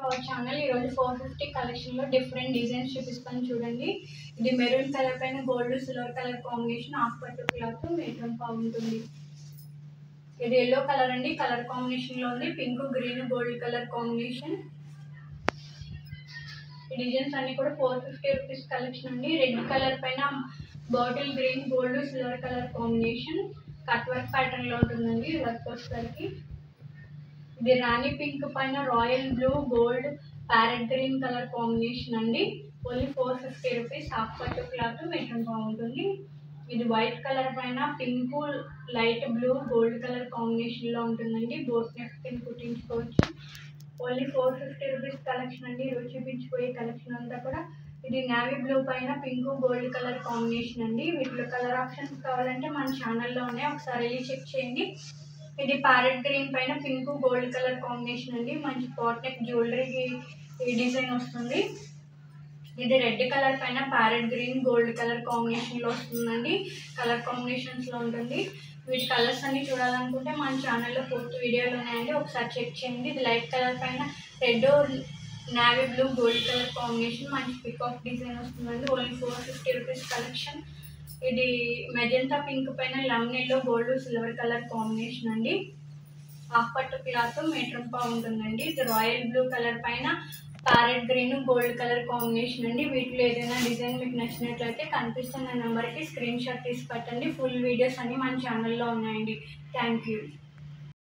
Our channel ఈరోజు 450 కలెక్షన్లో different designs చూపిస్తాను చూడండి. ఇది మెరూన్ కలర్ పైన gold silver colour combination half పట్టు క్లాత్ మీటర్ బాగుంటుంది. ఇది ఎల్లో కలర్ అండి, కలర్ కాంబినేషన్లో ఉంది. Pink green gold colour combination. ఈ డిజైన్స్ అన్ని కూడా 450 రూపీస్ కలెక్షన్ అండి. రెడ్ కలర్ పైన bottle green gold silver colour combination cut work pattern లో ఉంటుందండి. వర్క్ వచ్చేసరికి ఇది రాణి పింక్ పైన royal blue gold parrot green colour combination అండి. Only 450 rupees. హాఫ్ పట్టు క్లాత్ మీటర్ బాగుంటుంది. ఇది వైట్ కలర్ పైన pink light blue gold colour combination లో ఉంటుందండి. బోత్ నెక్ కింద కుట్టించుకోవచ్చు. ఓన్లీ 450 రూపీస్ కలెక్షన్ అండి. ఈరోజు చూపించిపోయే కలెక్షన్ అంతా కూడా ఇది నావీ బ్లూ పైన పింక్ గోల్డ్ కలర్ కాంబినేషన్ అండి. వీటిలో కలర్ ఆప్షన్స్ కావాలంటే మన ఛానల్లో ఉన్నాయి, ఒకసారి వెళ్ళి చెక్ చేయండి. ఇది ప్యారెట్ గ్రీన్ పైన పింక్ గోల్డ్ కలర్ కాంబినేషన్ అండి. మంచి పాట్ నెక్ జ్యువెలరీ డిజైన్ వస్తుంది. ఇది రెడ్ కలర్ పైన parrot green gold colour combination లో వస్తుందండి. కలర్ కాంబినేషన్స్ లో ఉంటుంది. వీటి కలర్స్ అన్ని చూడాలనుకుంటే మన ఛానల్లో పూర్తి వీడియోలు ఉన్నాయండి, ఒకసారి చెక్ చేయండి. ఇది లైట్ కలర్ పైన red navy blue gold colour combination మంచి పికాక్ డిజైన్ వస్తుందండి. Only 450 rupees collection. ఇది మెజంతా పింక్ పైన lemon yellow gold silver colour combination అండి. హాఫ్ పట్టు క్లాత్ మీటర్ ఉంటుందండి. ఇది రాయల్ బ్లూ కలర్ పైన parrot green gold colour combination అండి. వీటిలో ఏదైనా డిజైన్ మీకు నచ్చినట్లయితే కనిపిస్తున్న నెంబర్కి స్క్రీన్ షాట్ తీసి పెట్టండి. ఫుల్ వీడియోస్ అన్ని మన ఛానల్లో ఉన్నాయండి. Thank you.